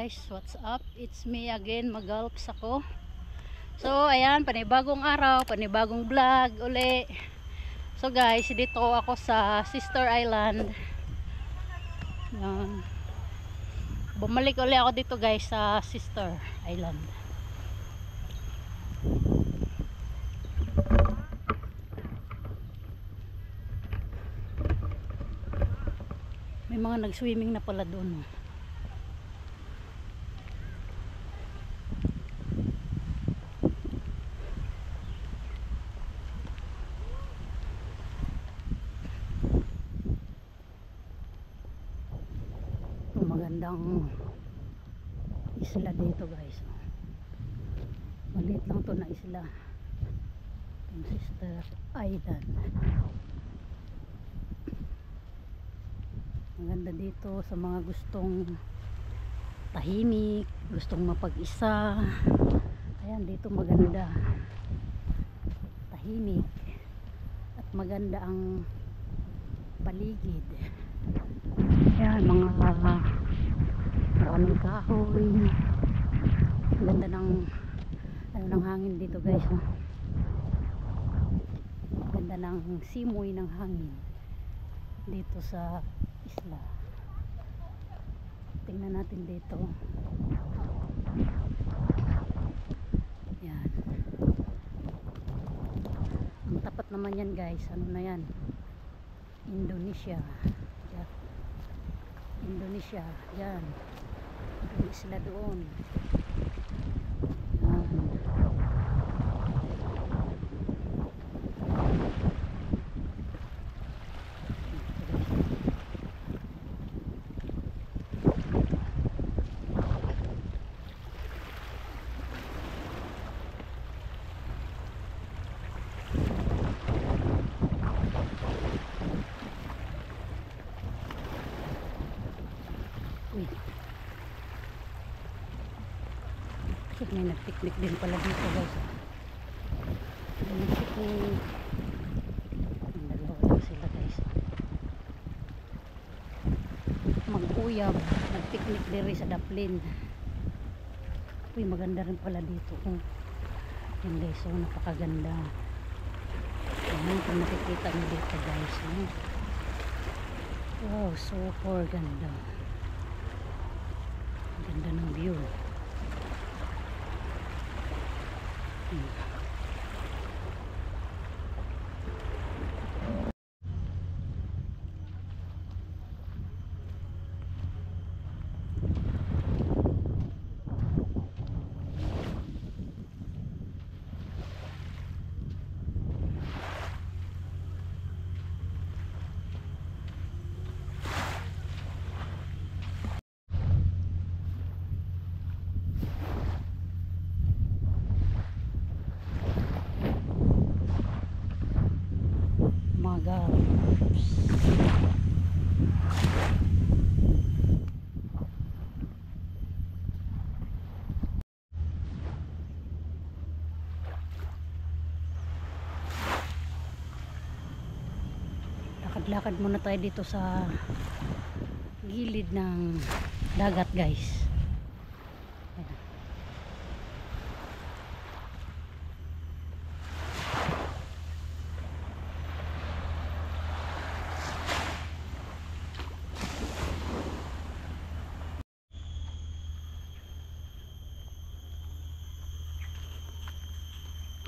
guys, what's up? It's me again, Magalps ako. So ayan, panibagong araw, panibagong vlog uli. So guys, dito ako sa Sister Island. Yan. Bumalik uli ako dito guys sa Sister Island. May mga nag-swimming na pala doon. Magandang isla dito guys. Maliit lang to na isla. Yung Sister Island. Maganda dito sa mga gustong tahimik, gustong mapag-isa. Ayan, dito maganda. Tahimik. At maganda ang paligid. Ayan, mga maraming kahoy. Ganda ng ng hangin dito guys. Ganda ng simoy ng hangin dito sa isla. Tingnan natin dito. Yan. Ang tapat naman yan guys. Ano na yan? Indonesia. Yan. Indonesia. Yan. Yung isla doon. Yan. May nagpiknik din pala dito guys. May nagpiknik. Ang dalawa lang sila guys. Mag-uyab. Nagpiknik din sa Daplin. Uy, maganda rin pala dito. Yan guys, so napakaganda. Yan kung nakikita nyo dito guys. Wow, super ganda. Ganda ng view. Lakad muna tayo dito sa gilid ng dagat guys. Ayan.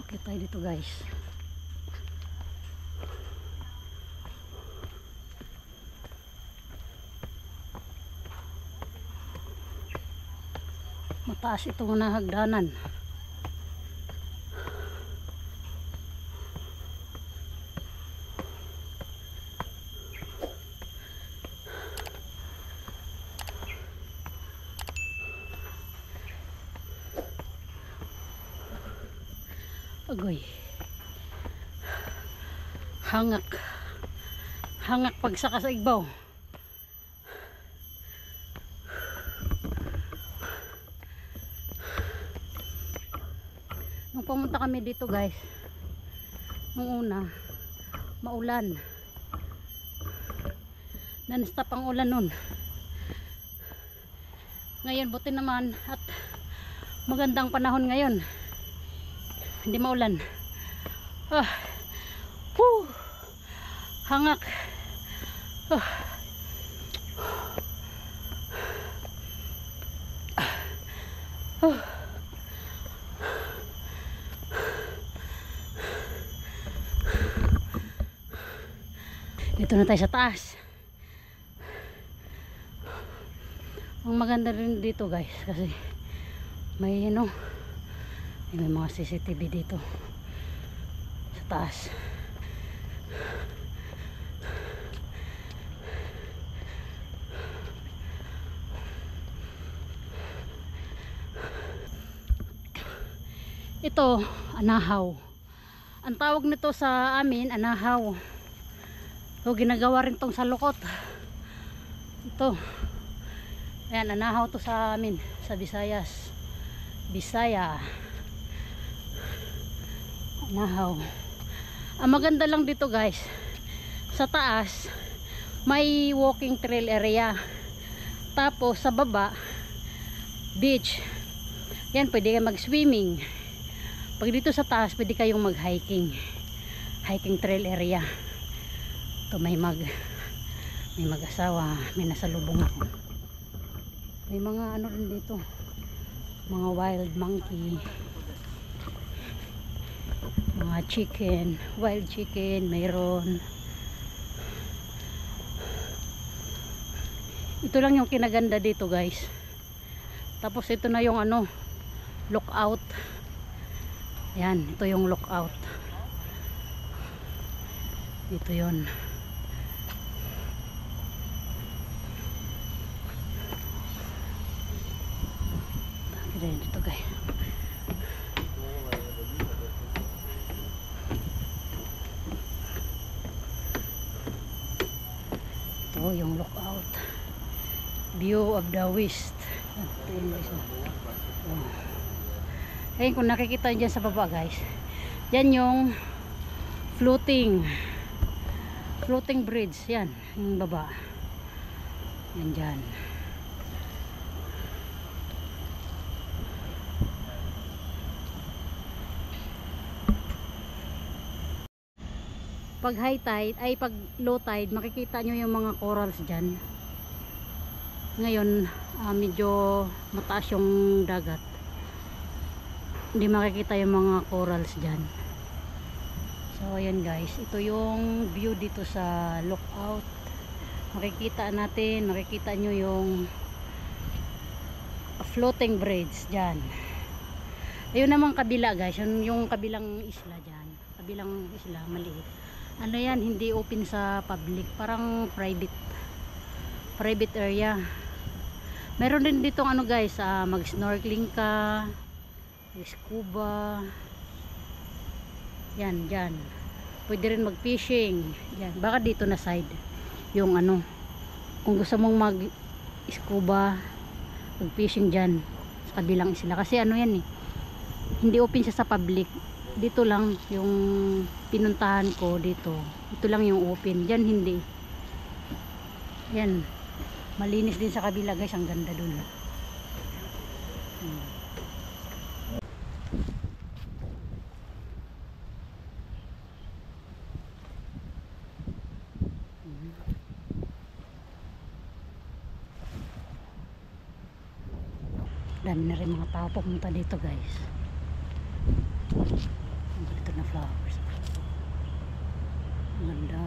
Okay tayo dito guys. Mataas itong na hagdanan. Agoy. Hangak. Hangak pagsaka sa igbaw. Nung pumunta kami dito guys, nung una maulan, non-stop ang ulan nun. Ngayon buti naman at magandang panahon ngayon, hindi maulan. Whew, hangak. ah, ah. Dito na tayo sa taas. Ang maganda rin dito guys kasi may ano, may mga CCTV dito sa taas. Ito, anahaw. Ang tawag nito sa amin, anahaw. So, ginagawa rin tong sa lukot. Ito. Ayan, anahaw to sa amin, sa Visayas. Bisaya. Anahaw. Ang maganda lang dito guys, sa taas, may walking trail area. Tapos, sa baba, beach. Yan, pwede kayo mag-swimming. Pag dito sa taas, pwede kayong mag-hiking. Hiking trail area. Ito may mag-asawa, may nasalubong ako. May mga ano rin dito, mga wild monkey, mga chicken, wild chicken, mayroon. Ito lang yung kinaganda dito guys. Tapos ito na yung ano, lookout. Yan, ito yung lookout. Ito yun. Dito guys. Ito yung lookout. View of the west. Ito yung guys. Ayun, kung nakikita nyo dyan sa baba guys, yan yung floating bridge. Yan yung baba. Yan dyan. Pag high tide ay pag low tide, makikita nyo yung mga corals dyan. Ngayon medyo mataas yung dagat, hindi makikita yung mga corals dyan. So ayan guys, ito yung view dito sa lookout. Makikita nyo yung floating bridge dyan. Ayun naman kabila guys, yung kabilang isla dyan, kabilang isla maliit. Ano yan, hindi open sa public, parang private area. Meron din dito ano guys, mag snorkeling ka, scuba, yan dyan. Pwede rin mag fishing yan. Baka dito na side yung ano, kung gusto mong mag scuba, mag fishing dyan sa kabilang isla. Kasi ano yan eh, hindi open siya sa public. Dito lang yung pinuntahan ko dito. Ito lang yung open. Diyan hindi. Yan. Malinis din sa kabila guys. Ang ganda dun. Dami na rin mga tao pumunta dito guys. Ito na flowers. Ang ganda.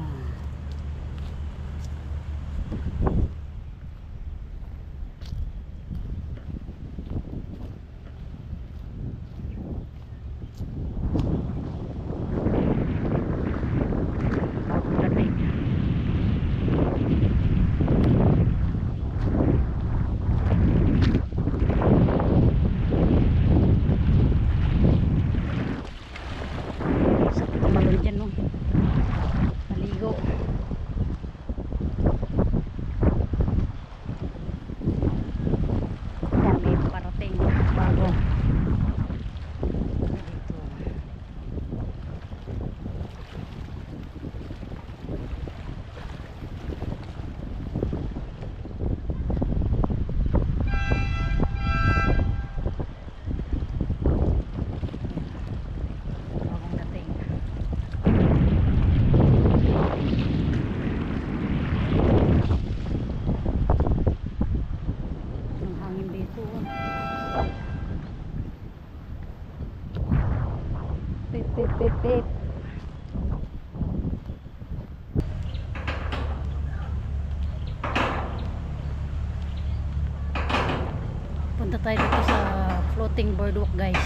Pip, pip, pip, pip. Punta tayo dito sa floating boardwalk, guys.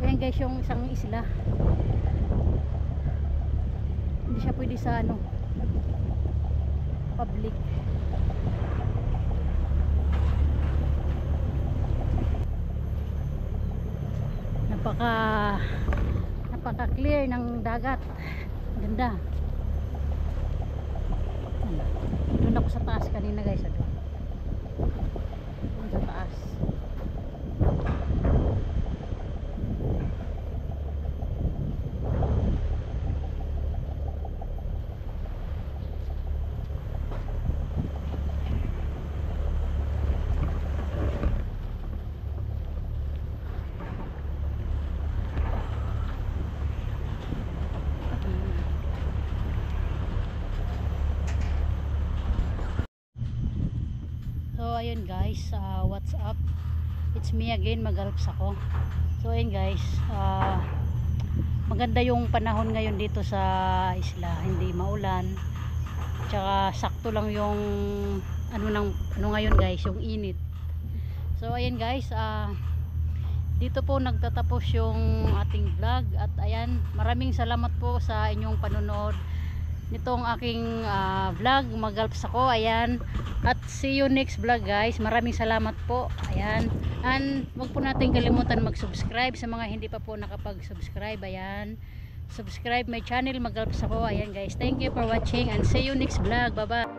Ayan guys, yung isang isla. Hindi siya pwede sa ano, public. Napaka clear ng dagat. Ganda. Doon ako sa taas kanina, guys. Doon sa taas. So ayun guys, what's up? It's me again, Magalps ako. So ayun guys, maganda yung panahon ngayon dito sa isla, hindi maulan. Tsaka sakto lang yung ano ngayon guys, yung init. So ayun guys, dito po nagtatapos yung ating vlog at ayan, maraming salamat po sa inyong panonood nitong aking vlog. Magalps ako, ayan, at see you next vlog guys. Maraming salamat po, ayan, and wag po natin kalimutan mag-subscribe sa mga hindi pa po nakapag-subscribe. Ayan, subscribe my channel, Magalps ako. Ayan guys, thank you for watching and see you next vlog. Bye bye.